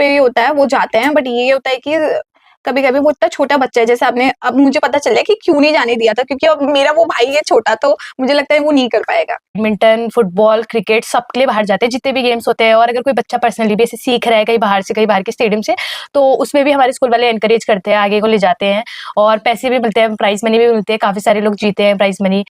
पे ही होता है, वो जाते हैं, बट ये होता है कि कभी-कभी वो इतना छोटा बच्चा है, जैसे आपने अब मुझे पता चला कि क्यों नहीं जाने दिया था, क्योंकि अब मेरा वो भाई है छोटा, तो मुझे लगता है वो नहीं कर पाएगा। बैडमिंटन, फुटबॉल, क्रिकेट सबके लिए बाहर जाते हैं, जितने भी गेम्स होते हैं। और अगर कोई बच्चा पर्सनली भी ऐसे सीख रहा है कहीं बाहर से, कहीं बाहर के स्टेडियम से, तो उसमें भी हमारे स्कूल वाले एनकरेज करते हैं, आगे को ले जाते हैं और पैसे भी मिलते हैं, प्राइज़ मनी भी मिलती है, काफ़ी सारे लोग जीते हैं प्राइज़ मनी।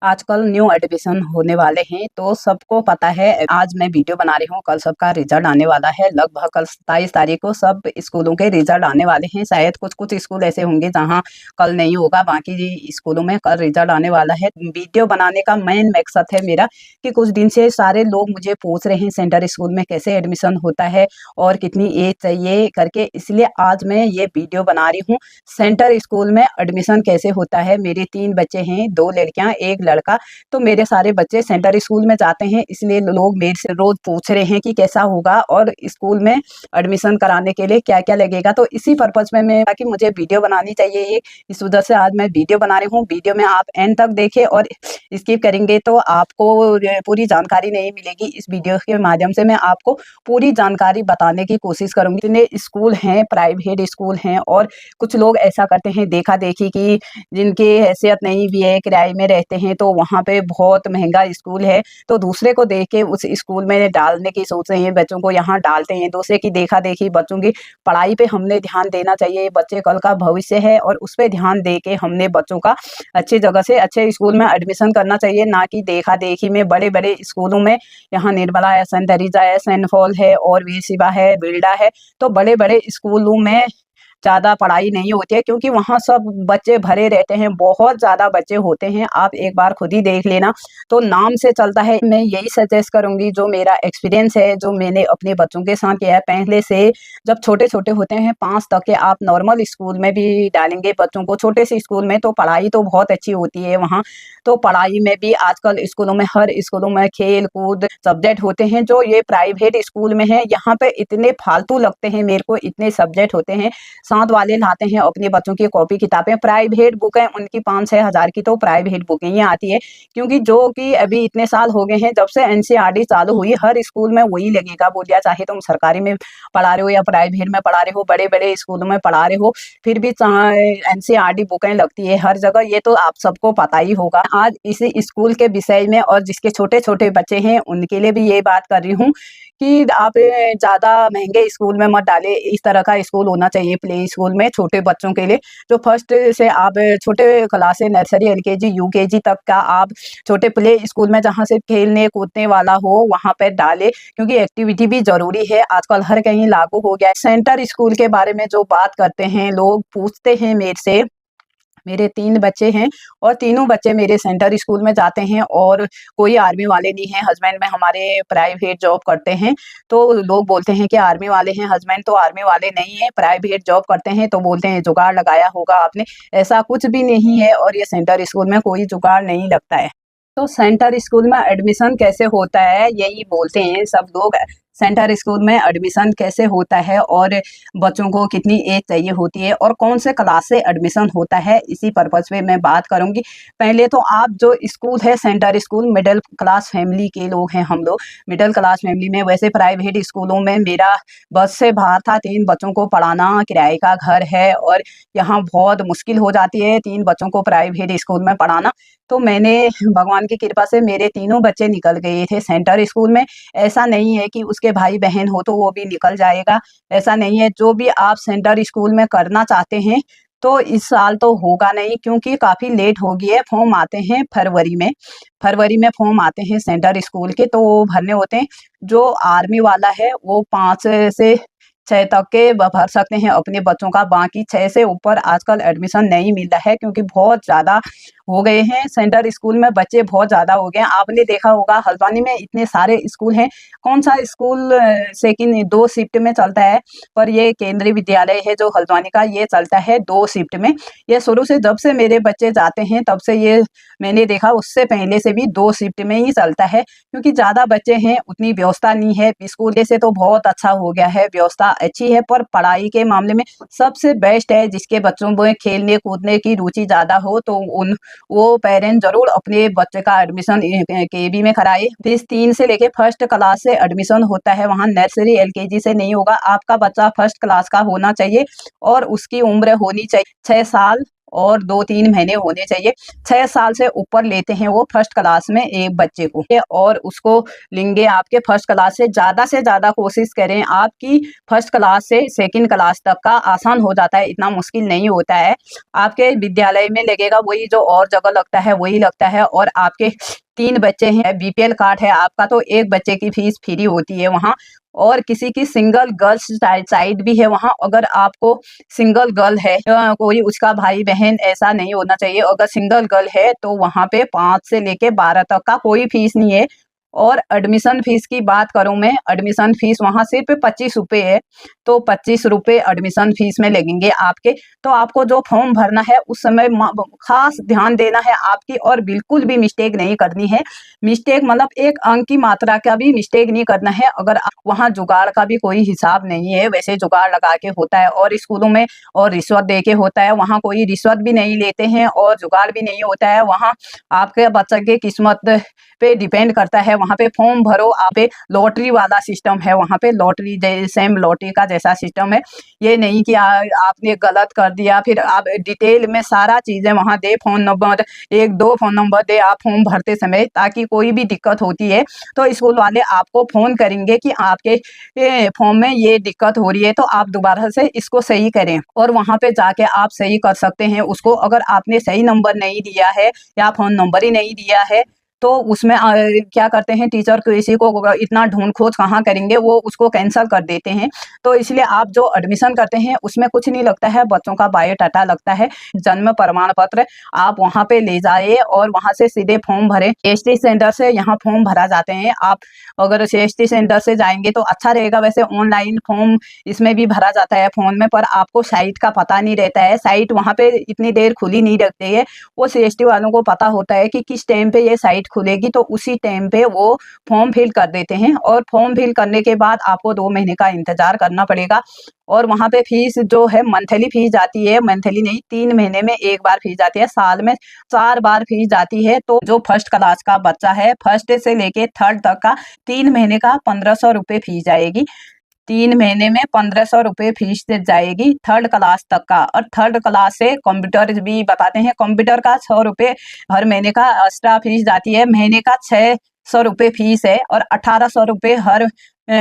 आजकल न्यू एडमिशन होने वाले हैं, तो सबको पता है। आज मैं वीडियो बना रही हूँ, कल सबका रिजल्ट आने वाला है। लगभग कल 27 तारीख को सब स्कूलों के रिजल्ट आने वाले हैं। शायद कुछ स्कूल ऐसे होंगे जहाँ कल नहीं होगा, बाकी स्कूलों में कल रिजल्ट आने वाला है। वीडियो बनाने का मेन मकसद है मेरा कि कुछ दिन से सारे लोग मुझे पूछ रहे हैं सेंटर स्कूल में कैसे एडमिशन होता है और कितनी एज चाहिए करके, इसलिए आज मैं ये वीडियो बना रही हूँ। सेंटर स्कूल में एडमिशन कैसे होता है। मेरे 3 बच्चे हैं, 2 लड़कियाँ 1 लड़का। तो मेरे सारे बच्चे सेंटर स्कूल में जाते हैं, इसलिए लोग मेरे से रोज पूछ रहे हैं कि कैसा होगा और स्कूल में एडमिशन कराने के लिए क्या क्या लगेगा। तो इसी पर्पज में मैं कि मुझे वीडियो बनानी चाहिए, इस वजह से आज मैं वीडियो बना रही हूँ। वीडियो में आप एंड तक देखें और स्किप करेंगे तो आपको पूरी जानकारी नहीं मिलेगी। इस वीडियो के माध्यम से मैं आपको पूरी जानकारी बताने की कोशिश करूंगी। इतने स्कूल हैं, प्राइवेट स्कूल हैं, और कुछ लोग ऐसा करते हैं देखा देखी कि जिनकी हैसियत नहीं भी है, किराए में रहते हैं, तो वहाँ पे बहुत महंगा स्कूल है, तो दूसरे को देख के उस स्कूल में डालने की सोच रहे हैं, बच्चों को यहाँ डालते हैं। दूसरे की देखा देखी बच्चों की पढ़ाई पे हमने ध्यान देना चाहिए। बच्चे कल का भविष्य है और उस पर ध्यान दे के हमने बच्चों का अच्छी जगह से अच्छे स्कूल में एडमिशन करना चाहिए, ना कि देखा देखी में बड़े बड़े स्कूलों में। यहाँ निर्मला है, सेंट तेरेसा है, सेंट पॉल है और वीर शिवा है, बिरला है, तो बड़े बड़े स्कूलों में ज़्यादा पढ़ाई नहीं होती है, क्योंकि वहाँ सब बच्चे भरे रहते हैं, बहुत ज़्यादा बच्चे होते हैं। आप एक बार खुद ही देख लेना, तो नाम से चलता है। मैं यही सजेस्ट करूँगी, जो मेरा एक्सपीरियंस है, जो मैंने अपने बच्चों के साथ किया है पहले से। जब छोटे छोटे होते हैं 5 तक के, आप नॉर्मल स्कूल में भी डालेंगे बच्चों को, छोटे से स्कूल में, तो पढ़ाई तो बहुत अच्छी होती है वहाँ। तो पढ़ाई में भी आजकल स्कूलों में, हर स्कूलों में खेल कूद सब्जेक्ट होते हैं। जो ये प्राइवेट स्कूल में है, यहाँ पे इतने फालतू लगते हैं मेरे को, इतने सब्जेक्ट होते हैं। साथ वाले लाते हैं अपने बच्चों की कॉपी किताबें, प्राइवेट बुकें उनकी 5-6 हज़ार की तो प्राइवेट बुकें ही आती है। क्योंकि जो कि अभी इतने साल हो गए हैं जब से एनसीईआरटी चालू हुई, हर स्कूल में वही लगेगा। बोलिया चाहे तुम सरकारी में पढ़ा रहे हो या प्राइवेट में पढ़ा रहे हो, बड़े बड़े स्कूलों में पढ़ा रहे हो, फिर भी एनसीईआरटी बुकें लगती है हर जगह। ये तो आप सबको पता ही होगा। आज इसी स्कूल के विषय में और जिसके छोटे छोटे बच्चे हैं उनके लिए भी ये बात कर रही हूँ कि आप ज़्यादा महंगे स्कूल में मत डालें। इस तरह का स्कूल होना चाहिए प्ले स्कूल में छोटे बच्चों के लिए, जो फर्स्ट से आप छोटे क्लास से नर्सरी, एलकेजी, यूकेजी तक का आप छोटे प्ले स्कूल में, जहाँ से खेलने कूदने वाला हो, वहाँ पर डालें। क्योंकि एक्टिविटी भी ज़रूरी है, आजकल हर कहीं लागू हो गया है। सेंटर स्कूल के बारे में जो बात करते हैं, लोग पूछते हैं मेरे से। मेरे 3 बच्चे हैं और तीनों बच्चे मेरे सेंटर स्कूल में जाते हैं, और कोई आर्मी वाले नहीं है। हस्बैंड में हमारे प्राइवेट जॉब करते हैं, तो लोग बोलते हैं कि आर्मी वाले हैं। हस्बैंड तो आर्मी वाले नहीं है, प्राइवेट जॉब करते हैं, तो बोलते हैं जुगाड़ लगाया होगा आपने। ऐसा कुछ भी नहीं है, और ये सेंटर स्कूल में कोई जुगाड़ नहीं लगता है। तो सेंटर स्कूल में एडमिशन कैसे होता है, यही बोलते हैं सब लोग। सेंटर स्कूल में एडमिशन कैसे होता है और बच्चों को कितनी एज चाहिए होती है और कौन से क्लास से एडमिशन होता है, इसी पर्पज पे मैं बात करूंगी। पहले तो आप जो स्कूल है centre school, middle class family के लोग हैं हम लोग, मिडिल क्लास फैमिली में। वैसे प्राइवेट स्कूलों में मेरा बस से बाहर था, 3 बच्चों को पढ़ाना, किराए का घर है और यहाँ बहुत मुश्किल हो जाती है 3 बच्चों को प्राइवेट स्कूल में पढ़ाना। तो मैंने, भगवान की कृपा से मेरे तीनों बच्चे निकल गए थे सेंटर स्कूल में। ऐसा नहीं है कि उसके भाई बहन हो तो वो भी निकल जाएगा, ऐसा नहीं है। जो भी आप सेंटर स्कूल में करना चाहते हैं, तो इस साल तो होगा नहीं, क्योंकि काफ़ी लेट हो गई है। फॉर्म आते हैं फरवरी में फॉर्म आते हैं सेंटर स्कूल के, तो वो भरने होते हैं। जो आर्मी वाला है वो 5 से 6 तक के भर सकते हैं अपने बच्चों का, बाकी 6 से ऊपर आजकल एडमिशन नहीं मिल रहा है, क्योंकि बहुत ज़्यादा हो गए हैं सेंटर स्कूल में, बच्चे बहुत ज़्यादा हो गए हैं। आपने देखा होगा हल्द्वानी में इतने सारे स्कूल हैं, कौन सा स्कूल सेकंड 2 शिफ्ट में चलता है, पर ये केंद्रीय विद्यालय है जो हल्द्वानी का, ये चलता है 2 शिफ्ट में। ये शुरू से जब से मेरे बच्चे जाते हैं तब से ये मैंने देखा, उससे पहले से भी 2 शिफ्ट में ही चलता है, क्योंकि ज़्यादा बच्चे हैं, उतनी व्यवस्था नहीं है। स्कूल से तो बहुत अच्छा हो गया है, व्यवस्था अच्छी है, पर पढ़ाई के मामले में सबसे बेस्ट है जिसके बच्चों में खेलने कूदने की रुचि ज़्यादा हो, तो वो पेरेंट जरूर अपने बच्चे का एडमिशन केवी में कराए। फीस 3 से लेके फर्स्ट क्लास से एडमिशन होता है, वहाँ नर्सरी LKG से नहीं होगा। आपका बच्चा फर्स्ट क्लास का होना चाहिए और उसकी उम्र होनी चाहिए 6 साल और 2-3 महीने होने चाहिए। 6 साल से ऊपर लेते हैं वो फर्स्ट क्लास में एक बच्चे को, और उसको लेंगे आपके फर्स्ट क्लास से ज़्यादा कोशिश करें आपकी फर्स्ट क्लास से सेकंड क्लास तक का आसान हो जाता है, इतना मुश्किल नहीं होता है। आपके विद्यालय में लगेगा वही जो और जगह लगता है वही लगता है। और आपके 3 बच्चे हैं, BPL कार्ड है आपका, तो एक बच्चे की फीस फ्री होती है वहाँ। और किसी की सिंगल गर्ल्स साइड भी है वहाँ। अगर आपको सिंगल गर्ल है, कोई उसका भाई बहन ऐसा नहीं होना चाहिए। अगर सिंगल गर्ल है तो वहाँ पे 5 से लेके 12 तक का कोई फीस नहीं है। और एडमिशन फीस की बात करूं मैं, एडमिशन फीस वहाँ सिर्फ 25 रुपये है, तो 25 रुपये एडमिशन फीस में लगेंगे आपके। तो आपको जो फॉर्म भरना है उस समय खास ध्यान देना है आपकी, और बिल्कुल भी मिस्टेक नहीं करनी है। मिस्टेक मतलब एक अंक की मात्रा का भी मिस्टेक नहीं करना है। अगर वहाँ जुगाड़ का भी कोई हिसाब नहीं है, वैसे जुगाड़ लगा के होता है और स्कूलों में और रिश्वत दे के होता है, वहाँ कोई रिश्वत भी नहीं लेते हैं और जुगाड़ भी नहीं होता है। वहाँ आपके बच्चे की किस्मत पे डिपेंड करता है। वहाँ पे फॉर्म भरो, आप पे लॉटरी वाला सिस्टम है, वहाँ पे लॉटरी सेम लॉटरी का जैसा सिस्टम है। ये नहीं कि आपने गलत कर दिया, फिर आप डिटेल में सारा चीज़ें वहाँ दे, फ़ोन नंबर 1-2 फ़ोन नंबर दे आप फॉर्म भरते समय, ताकि कोई भी दिक्कत होती है तो स्कूल वाले आपको फ़ोन करेंगे कि आपके फॉर्म में ये दिक्कत हो रही है, तो आप दोबारा से इसको सही करें। और वहाँ पे जाके आप सही कर सकते हैं उसको। अगर आपने सही नंबर नहीं दिया है या फ़ोन नंबर ही नहीं दिया है तो उसमें क्या करते हैं टीचर किसी को इतना ढूंढ खोज कहाँ करेंगे, वो उसको कैंसिल कर देते हैं। तो इसलिए आप जो एडमिशन करते हैं उसमें कुछ नहीं लगता है, बच्चों का बायोडाटा लगता है, जन्म प्रमाण पत्र। आप वहाँ पे ले जाइए और वहाँ से सीधे फॉर्म भरें। CST सेंटर से यहाँ फॉर्म भरा जाते हैं। आप अगर CST सेंटर से जाएंगे तो अच्छा रहेगा। वैसे ऑनलाइन फॉर्म इसमें भी भरा जाता है फ़ोन में, पर आपको साइट का पता नहीं रहता है। साइट वहाँ पे इतनी देर खुली नहीं रखती है। वो CST वालों को पता होता है कि किस टाइम पे ये साइट खुलेगी, तो उसी टाइम पे वो फॉर्म फिल कर देते हैं। और फॉर्म फिल करने के बाद आपको 2 महीने का इंतजार करना पड़ेगा। और वहाँ पे फीस जो है मंथली फीस जाती है, मंथली नहीं 3 महीने में एक बार फीस जाती है, साल में 4 बार फीस जाती है। तो जो फर्स्ट क्लास का बच्चा है, फर्स्ट से लेके थर्ड तक का 3 महीने का 1500 रुपये फीस जाएगी। 3 महीने में 1500 रुपये फीस जाएगी थर्ड क्लास तक का। और थर्ड क्लास से कंप्यूटर भी बताते हैं, कंप्यूटर का 100 रुपये हर महीने का एक्स्ट्रा फीस जाती है। महीने का 600 रुपये फीस है। और 1800 रुपये हर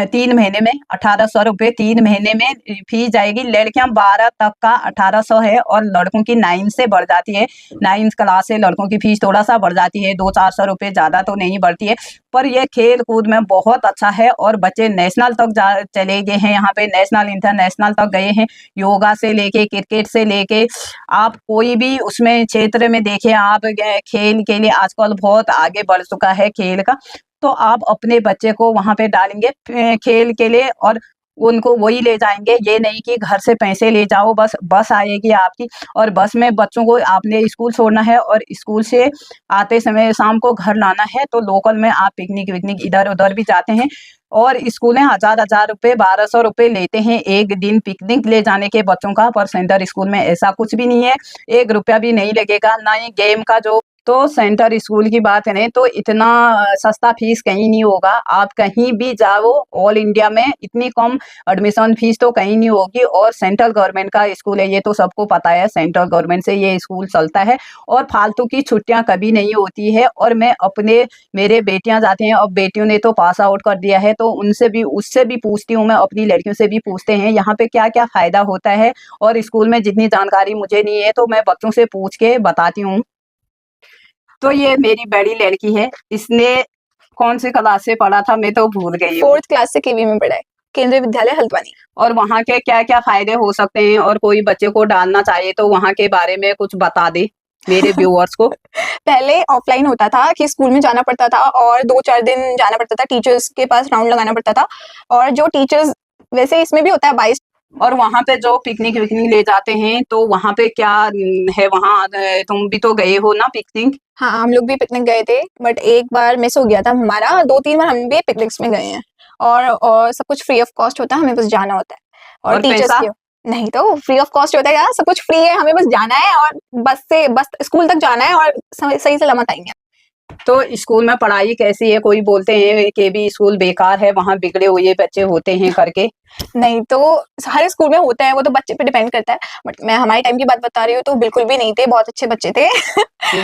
3 महीने में, 1800 रुपये 3 महीने में फीस जाएगी। लड़कियां 12 तक का 1800 है और लड़कों की 9 से बढ़ जाती है। 9th क्लास से लड़कों की फीस थोड़ा सा बढ़ जाती है, 200-400 रुपये, ज़्यादा तो नहीं बढ़ती है। पर यह खेल कूद में बहुत अच्छा है और बच्चे नेशनल तक चले गए हैं। यहाँ पे नेशनल इंटरनेशनल तक गए हैं। योगा से लेके क्रिकेट से लेके आप कोई भी उसमें क्षेत्र में देखें, आप खेल के लिए आजकल बहुत आगे बढ़ चुका है खेल का। तो आप अपने बच्चे को वहाँ पे डालेंगे खेल के लिए और उनको वही ले जाएंगे। ये नहीं कि घर से पैसे ले जाओ, बस आएगी आपकी और बस में बच्चों को आपने स्कूल छोड़ना है और स्कूल से आते समय शाम को घर लाना है। तो लोकल में आप पिकनिक विकनिक इधर उधर भी जाते हैं और स्कूलें 1000 रुपये 1200 रुपये लेते हैं एक दिन पिकनिक ले जाने के बच्चों का। पर सेंटर स्कूल में ऐसा कुछ भी नहीं है, 1 रुपया भी नहीं लगेगा, ना ही गेम का जो। तो सेंटर स्कूल की बात करें तो इतना सस्ता फीस कहीं नहीं होगा। आप कहीं भी जाओ ऑल इंडिया में इतनी कम एडमिशन फीस तो कहीं नहीं होगी। और सेंट्रल गवर्नमेंट का स्कूल है, ये तो सबको पता है, सेंट्रल गवर्नमेंट से ये स्कूल चलता है और फालतू की छुट्टियां कभी नहीं होती है। और मैं मेरे बेटियां जाती हैं, अब बेटियों ने तो पास आउट कर दिया है, तो उससे भी पूछती हूँ, मैं अपनी लड़कियों से भी पूछते हैं यहाँ पे क्या क्या फ़ायदा होता है। और स्कूल में जितनी जानकारी मुझे नहीं है तो मैं बच्चों से पूछ के बताती हूँ। तो ये मेरी बड़ी लड़की है, इसने कौन सी क्लास से पढ़ा था मैं तो भूल गई हूँ। 4th क्लास से केवी में पढ़ा है, केंद्रीय विद्यालय हल्द्वानी। और वहाँ के क्या क्या फायदे हो सकते हैं, और कोई बच्चे को डालना चाहिए तो वहाँ के बारे में कुछ बता दे मेरे व्यूअर्स को। पहले ऑफलाइन होता था कि स्कूल में जाना पड़ता था और 2-4 दिन जाना पड़ता था, टीचर्स के पास राउंड लगाना पड़ता था। और जो टीचर्स, वैसे इसमें भी होता है 22। और वहाँ पे जो पिकनिक विकनिक ले जाते हैं तो वहाँ पे क्या है, वहाँ तुम भी तो गए हो ना पिकनिक? हाँ, हम लोग भी पिकनिक गए थे, बट एक बार मिस हो गया था हमारा। 2-3 बार हम भी पिकनिक्स में गए हैं और सब कुछ फ्री ऑफ कॉस्ट होता है, हमें बस जाना होता है। और टीचर्स पैसा? की नहीं तो फ्री ऑफ कॉस्ट होता है यार, सब कुछ फ्री है, हमें बस जाना है और बस स्कूल तक जाना है और सही सलामत आएंगे। तो स्कूल में पढ़ाई कैसी है? कोई बोलते हैं कि भी स्कूल बेकार है, वहाँ बिगड़े हुए बच्चे होते हैं करके। नहीं तो हर स्कूल में होता है, वो तो बच्चे पे डिपेंड करता है, बट मैं हमारे टाइम की बात बता रही हूँ तो बिल्कुल भी नहीं थे, बहुत अच्छे बच्चे थे।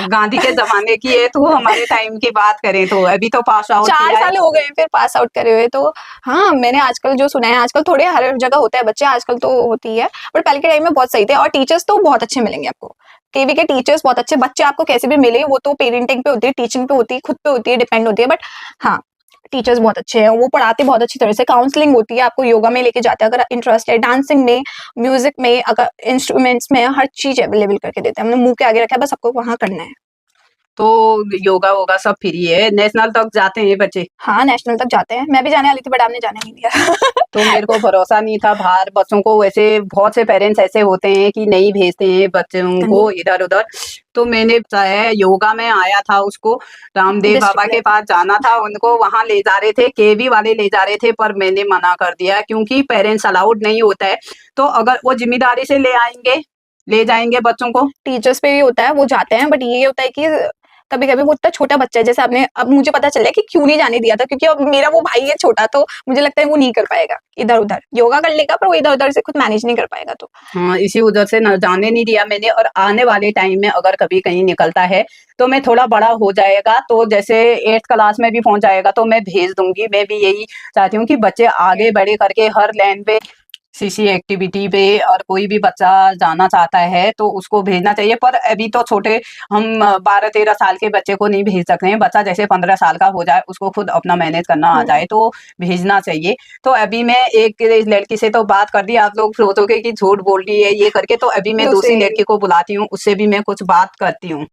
गांधी के जमाने की है, तो हमारे टाइम की बात करें तो अभी तो पास आउट 4 किया है। साल हो गए फिर पास आउट करे हुए, तो हाँ मैंने आजकल जो सुना है, आजकल थोड़े हर जगह होता है बच्चे, आजकल तो होती है, बट पहले के टाइम में बहुत सही थे और टीचर्स तो बहुत अच्छे मिलेंगे आपको। केवी के टीचर्स बहुत अच्छे, बच्चे आपको कैसे भी मिले वो तो पेरेंटिंग पे होती है, टीचिंग पे होती है, खुद पे होती है, डिपेंड होती है, बट हाँ टीचर्स बहुत अच्छे हैं, वो पढ़ाते बहुत अच्छी तरह से, काउंसलिंग होती है, आपको योगा में लेके जाते हैं अगर इंटरेस्ट है, डांसिंग में, म्यूजिक में, अगर इंस्ट्रूमेंट्स में, हर चीज अवेलेबल करके देते हैं, हमने मुंह के आगे रखा है, बस आपको वहाँ करना है। तो योगा वोगा सब फ्री है? नेशनल तक जाते हैं बच्चे? हाँ नेशनल तक जाते हैं, मैं भी जाने वाली थी बट आपने जाने नहीं दिया। तो मेरे को भरोसा नहीं था बाहर बच्चों को, वैसे बहुत से पेरेंट्स ऐसे होते हैं कि नहीं भेजते हैं बच्चों को इधर उधर। तो मैंने योगा में आया था, उसको रामदेव बाबा के पास जाना था, उनको वहां ले जा रहे थे, केवी वाले ले जा रहे थे, पर मैंने मना कर दिया क्योंकि पेरेंट्स अलाउड नहीं होता है। तो अगर वो जिम्मेदारी से ले जाएंगे बच्चों को। टीचर्स पे भी होता है, वो जाते हैं, बट ये होता है कि कभी कभी वो इतना छोटा बच्चा है, जैसे आपने, अब मुझे पता चला कि क्यों नहीं जाने दिया था, क्योंकि अब मेरा वो भाई है छोटा, तो मुझे लगता है वो नहीं कर पाएगा, इधर उधर योगा कर लेगा पर वो इधर उधर से खुद मैनेज नहीं कर पाएगा, तो हाँ, इसी वजह से न जाने नहीं दिया मैंने। और आने वाले टाइम में अगर कभी कहीं निकलता है तो मैं थोड़ा बड़ा हो जाएगा, तो जैसे 8th क्लास में भी पहुंच जाएगा तो मैं भेज दूंगी। मैं भी यही चाहती हूँ कि बच्चे आगे बढ़े करके हर लाइन पे, सीसी एक्टिविटी पे, और कोई भी बच्चा जाना चाहता है तो उसको भेजना चाहिए। पर अभी तो छोटे, हम 12-13 साल के बच्चे को नहीं भेज सकते हैं। बच्चा जैसे 15 साल का हो जाए, उसको खुद अपना मैनेज करना आ जाए तो भेजना चाहिए। तो अभी मैं एक लड़की से तो बात कर दी, आप लोग सोचोगे कि झूठ बोल रही है ये करके, तो अभी मैं दूसरी लड़की को बुलाती हूँ, उससे भी मैं कुछ बात करती हूँ।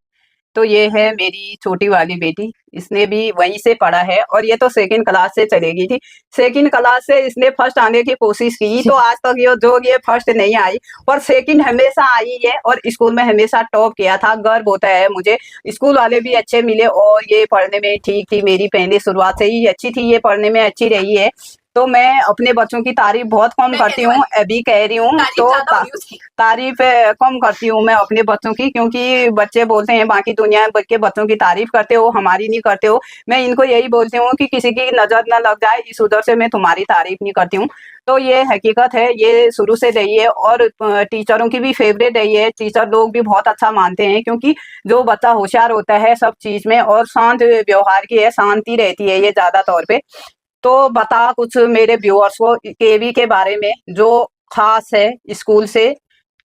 तो ये है मेरी छोटी वाली बेटी, इसने भी वहीं से पढ़ा है और ये तो 2nd क्लास से चलेगी थी। 2nd क्लास से इसने फर्स्ट आने की कोशिश की, तो आज तक ये फर्स्ट नहीं आई, पर 2nd हमेशा आई है और स्कूल में हमेशा टॉप किया था। गर्व होता है मुझे, स्कूल वाले भी अच्छे मिले और ये पढ़ने में ठीक थी। मेरी पहले शुरुआत से ही अच्छी थी, ये पढ़ने में अच्छी रही है। तो मैं अपने बच्चों की तारीफ बहुत कम करती हूँ, अभी कह रही हूँ, तो तारीफ कम करती हूँ मैं अपने बच्चों की, क्योंकि बच्चे बोलते हैं बाकी दुनिया के बच्चों की तारीफ करते हो, हमारी नहीं करते हो। मैं इनको यही बोलती हूँ कि किसी की नजर न लग जाए, इस उधर से मैं तुम्हारी तारीफ नहीं करती हूँ। तो ये हकीकत है, ये शुरू से रही है और टीचरों की भी फेवरेट रही है। टीचर लोग भी बहुत अच्छा मानते हैं, क्योंकि जो बच्चा होशियार होता है सब चीज में और शांत व्यवहार की है, शांति रहती है ये ज्यादा तौर पे। तो बता कुछ मेरे व्यूअर्स को केवी के बारे में जो खास है स्कूल से।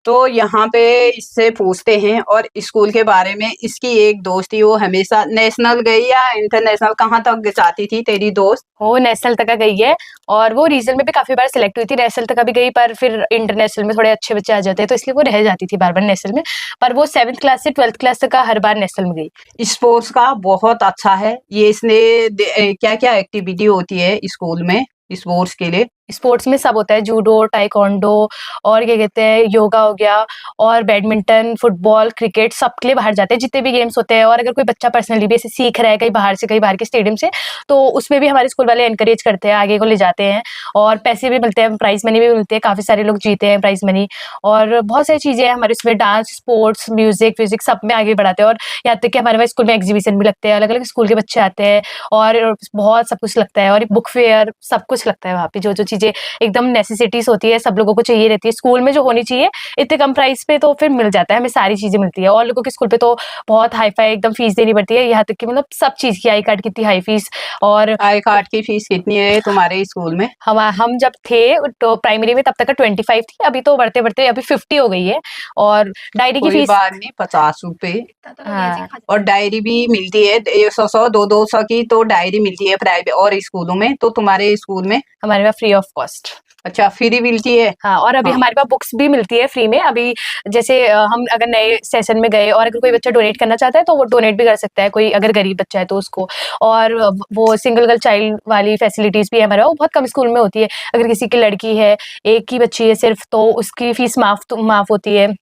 तो यहाँ पे इससे पूछते हैं और स्कूल के बारे में। इसकी एक दोस्त थी, वो हमेशा नेशनल गई या इंटरनेशनल, कहाँ तक जाती थी तेरी दोस्त? वो नेशनल तक गई है और वो रीजनल में भी काफी बार सिलेक्ट हुई थी। नेशनल तक भी गई, पर फिर इंटरनेशनल में थोड़े अच्छे बच्चे आ जाते हैं तो इसलिए वो रह जाती थी बार बार नेशनल में। पर वो 7th क्लास से 12th क्लास तक का हर बार नेशनल में गई। स्पोर्ट्स का बहुत अच्छा है ये। इसने क्या क्या एक्टिविटी होती है स्कूल में स्पोर्ट्स के लिए? स्पोर्ट्स में सब होता है, जूडो, टाइकोंडो और क्या कहते हैं, योगा हो गया और बैडमिंटन, फुटबॉल, क्रिकेट, सबके लिए बाहर जाते हैं जितने भी गेम्स होते हैं। और अगर कोई बच्चा पर्सनली भी ऐसे सीख रहा है कहीं बाहर से, कहीं बाहर के स्टेडियम से, तो उसमें भी हमारे स्कूल वाले एनकरेज करते हैं, आगे को ले जाते हैं और पैसे भी मिलते हैं, प्राइज मनी भी मिलती है। काफी सारे लोग जीते हैं प्राइज मनी और बहुत सारी चीजें हैं हमारे उसमें, डांस, स्पोर्ट्स, म्यूजिक सब में आगे बढ़ाते हैं। और यहाँ तक कि हमारे पास स्कूल में एग्जीबिशन भी लगते हैं, अलग अलग स्कूल के बच्चे आते हैं और बहुत सब कुछ लगता है और बुक फेयर सब कुछ लगता है वहाँ पे। जो जो चीजें एकदम नेसेसिटीज होती है, सब लोगों को चाहिए रहती है, स्कूल में जो होनी चाहिए इतने कम प्राइस पे, तो फिर मिल जाता है, हमें सारी चीजें मिलती है। और लोगों के स्कूल पे तो बहुत हाई फाई एकदम फीस देनी पड़ती है, यहाँ तक कि मतलब सब चीज की, आई कार्ड की इतनी हाई फीस। और आई कार्ड की फीस कितनी है तुम्हारे स्कूल में? हम जब थे तो प्राइमरी में तब तक का 25 थी, अभी तो बढ़ते बढ़ते अभी 50 हो गई है। और डायरी की कोई फीस बात नहीं, 50 रुपए। हाँ। और डायरी भी मिलती है 100 200 की, तो डायरी मिलती है प्राइवेट और स्कूलों में। तो तुम्हारे स्कूल में? हमारे पास फ्री ऑफ कॉस्ट। अच्छा, फ्री मिलती है? हाँ, और अभी हाँ। हमारे पास बुक्स भी मिलती है फ्री में। अभी जैसे हम अगर नए सेशन में गए और अगर कोई बच्चा डोनेट करना चाहता है तो वो डोनेट भी कर सकता है, कोई अगर गरीब बच्चा है तो उसको। और वो सिंगल गर्ल चाइल्ड वाली फैसिलिटीज भी है हमारे, वो बहुत कम स्कूल में होती है। अगर किसी की लड़की है, एक ही बच्ची है सिर्फ, तो उसकी फीस माफ होती है।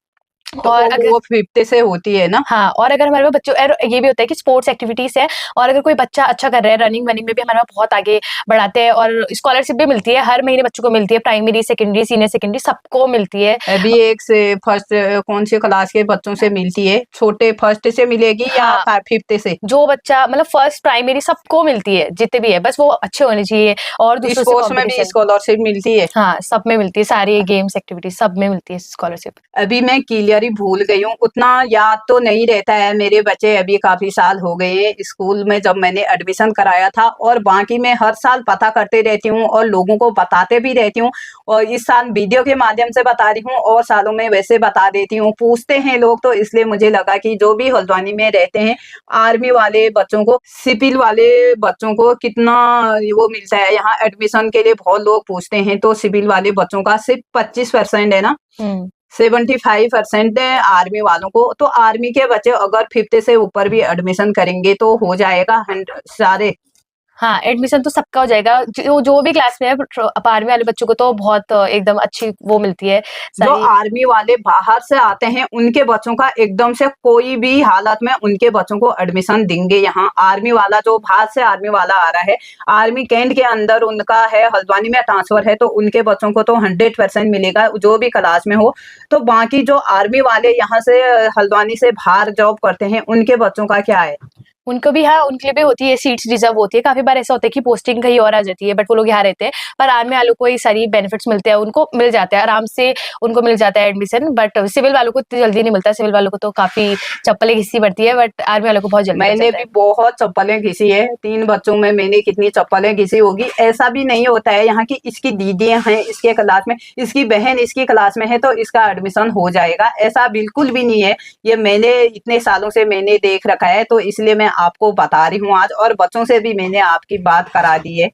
तो और अगर वो 5th से होती है ना? हाँ, और अगर हमारे पास बच्चों और ये भी होता है कि स्पोर्ट्स एक्टिविटीज़ है, और अगर कोई बच्चा अच्छा कर रहा है रनिंग वनिंग में भी हमारा बहुत आगे बढ़ाते हैं, और स्कॉलरशिप भी मिलती है, हर महीने बच्चों को मिलती है, प्राइमरी, सेकेंडरी, सीनियर सेकेंडरी सबको मिलती है। अभी एक से फर्स्ट कौन सी क्लास के बच्चों से मिलती है? छोटे फर्स्ट से मिलेगी या हाँ, 5th से? जो बच्चा मतलब फर्स्ट प्राइमरी सबको मिलती है, जितने भी है, बस वो अच्छे होने चाहिए और दूसरों से स्पोर्ट्स में भी कॉम्पिटिशन। स्कॉलरशिप मिलती है? हाँ, सब में मिलती है, सारी गेम्स एक्टिविटीज़ सब में मिलती है स्कॉलरशिप। अभी मैं क्लियर ही भूल गई हूँ, उतना याद तो नहीं रहता है। मेरे बच्चे अभी काफ़ी साल हो गए हैं स्कूल में जब मैंने एडमिशन कराया था, और बाकी मैं हर साल पता करते रहती हूँ और लोगों को बताते भी रहती हूँ, और इस साल वीडियो के माध्यम से बता रही हूँ और सालों में वैसे बता देती हूँ। पूछते हैं लोग, तो इसलिए मुझे लगा कि जो भी हल्द्वानी में रहते हैं, आर्मी वाले बच्चों को, सिविल वाले बच्चों को कितना वो मिलता है यहाँ एडमिशन के लिए, बहुत लोग पूछते हैं। तो सिविल वाले बच्चों का सिर्फ 25% है ना, हुँ। 75% है आर्मी वालों को। तो आर्मी के बच्चे अगर 5th से ऊपर भी एडमिशन करेंगे तो हो जाएगा सारे। हाँ, एडमिशन तो सबका हो जाएगा, जो जो भी क्लास में है, बट आर्मी वाले बच्चों को तो बहुत एकदम अच्छी वो मिलती है जो सारी। आर्मी वाले बाहर से आते हैं उनके बच्चों का एकदम से कोई भी हालत में उनके बच्चों को एडमिशन देंगे यहाँ। आर्मी वाला जो बाहर से आर्मी वाला आ रहा है, आर्मी कैंट के अंदर उनका है, हल्द्वानी में ट्रांसफर है, तो उनके बच्चों को तो 100% मिलेगा जो भी क्लास में हो। तो बाकी जो आर्मी वाले यहाँ से हल्द्वानी से बाहर जॉब करते हैं उनके बच्चों का क्या है? उनको भी, हाँ, उनके लिए भी होती है, सीट्स रिजर्व होती है। काफ़ी बार ऐसा होता है कि पोस्टिंग कहीं और आ जाती है, बट वो लोग यहाँ रहते हैं। पर आर्मी वालों को ये सारी बेनिफिट्स मिलते हैं, उनको मिल जाता है आराम से, उनको मिल जाता है एडमिशन। बट सिविल वालों को इतनी जल्दी नहीं मिलता, सिविल वालों को तो काफ़ी चप्पलें घिसनी पड़ती है, बट आर्मी वालों को बहुत जल्दी मिल मैंने जाता भी है। बहुत चप्पलें घिसी है, 3 बच्चों में मैंने कितनी चप्पलें घिसी होगी। ऐसा भी नहीं होता है यहाँ की इसकी दीदियाँ हैं इसके क्लास में, इसकी बहन इसकी क्लास में है तो इसका एडमिशन हो जाएगा, ऐसा बिल्कुल भी नहीं है। ये मैंने इतने सालों से मैंने देख रखा है, तो इसलिए मैं आपको बता रही हूँ आज, और बच्चों से भी मैंने आपकी बात करा दी है।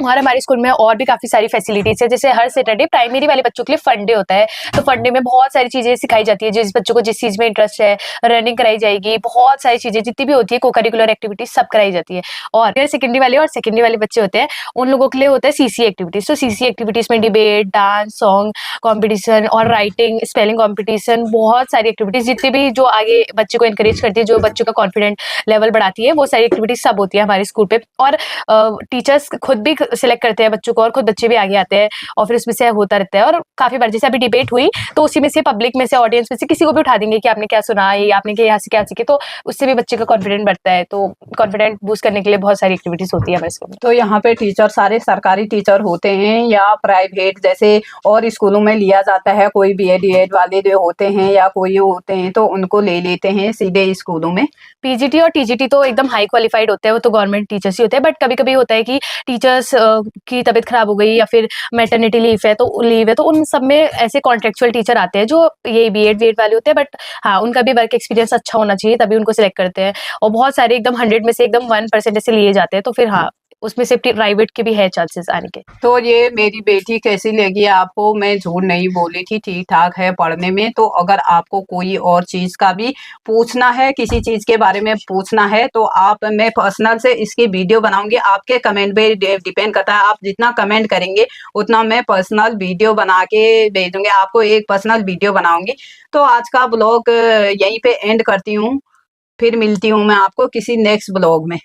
और हमारे स्कूल में और भी काफ़ी सारी फैसिलिटीज़ है, जैसे हर सैटरडे प्राइमरी वाले बच्चों के लिए फन डे होता है। तो फन डे में बहुत सारी चीज़ें सिखाई जाती है, जिस बच्चों को जिस चीज़ में इंटरेस्ट है, रनिंग कराई जाएगी, बहुत सारी चीज़ें जितनी भी होती है, को-करिकुलर एक्टिविटीज़ सब कराई जाती है। और सेकेंडरी वाले और सेकेंडरी वाले बच्चे होते हैं, उन लोगों के लिए होता है सीसी एक्टिविटीज़। तो सीसी एक्टिविटीज़ में डिबेट, डांस, सॉन्ग कॉम्पिटिशन और राइटिंग, स्पेलिंग कॉम्पिटिशन, बहुत सारी एक्टिविटीज़ जितनी भी जो आगे बच्चे को एनकरेज करती है, जो बच्चों का कॉन्फिडेंट लेवल बढ़ाती है, वो सारी एक्टिविटीज़ सब होती है हमारे स्कूल पे। और टीचर्स खुद भी सिलेक्ट करते हैं बच्चों को, और खुद बच्चे भी आगे आते हैं, और फिर उसमें से होता रहता है। और काफ़ी बार जैसे अभी डिबेट हुई, तो उसी में से पब्लिक में से, ऑडियंस में से किसी को भी उठा देंगे कि आपने क्या सुना, ये आपने क्या यहाँ से क्या सीखे, तो उससे भी बच्चे का कॉन्फिडेंट बढ़ता है। तो कॉन्फिडेंट बूस्ट करने के लिए बहुत सारी एक्टिविटीज़ होती है हमारे स्कूल में। तो यहाँ पे टीचर सारे सरकारी टीचर होते हैं या प्राइवेट जैसे और स्कूलों में लिया जाता है? कोई बीएड वाले जो होते हैं या कोई होते हैं तो उनको ले लेते हैं सीधे स्कूलों में? पीजीटी और टीजीटी तो एकदम हाई क्वालिफाइड होते हैं, वो तो गवर्नमेंट टीचर्स ही होते हैं। बट कभी-कभी होता है कि टीचर्स की तबीयत खराब हो गई, या फिर मैटरनिटी लीव है, तो उन सब में ऐसे कॉन्ट्रेक्चुअल टीचर आते हैं जो ये बीएड वाले होते हैं। बट हाँ, उनका भी वर्क एक्सपीरियंस अच्छा होना चाहिए, तभी उनको सिलेक्ट करते हैं। और बहुत सारे एकदम 100 में से एकदम 1% ऐसे लिए जाते हैं, तो फिर हाँ, उसमें से प्राइवेट के भी है चांसेस आने के। तो ये मेरी बेटी कैसी लगी आपको? मैं झूठ नहीं बोली थी, ठीक-ठाक है पढ़ने में। तो अगर आपको कोई और चीज़ का भी पूछना है, किसी चीज़ के बारे में पूछना है, तो मैं पर्सनल से इसकी वीडियो बनाऊँगी। आपके कमेंट पे डिपेंड करता है, आप जितना कमेंट करेंगे, उतना मैं पर्सनल वीडियो बना के भेजूँगी। आपको एक पर्सनल वीडियो बनाऊँगी। तो आज का ब्लॉग यहीं पे एंड करती हूँ। फिर मिलती हूँ मैं आपको किसी नेक्स्ट ब्लॉग में।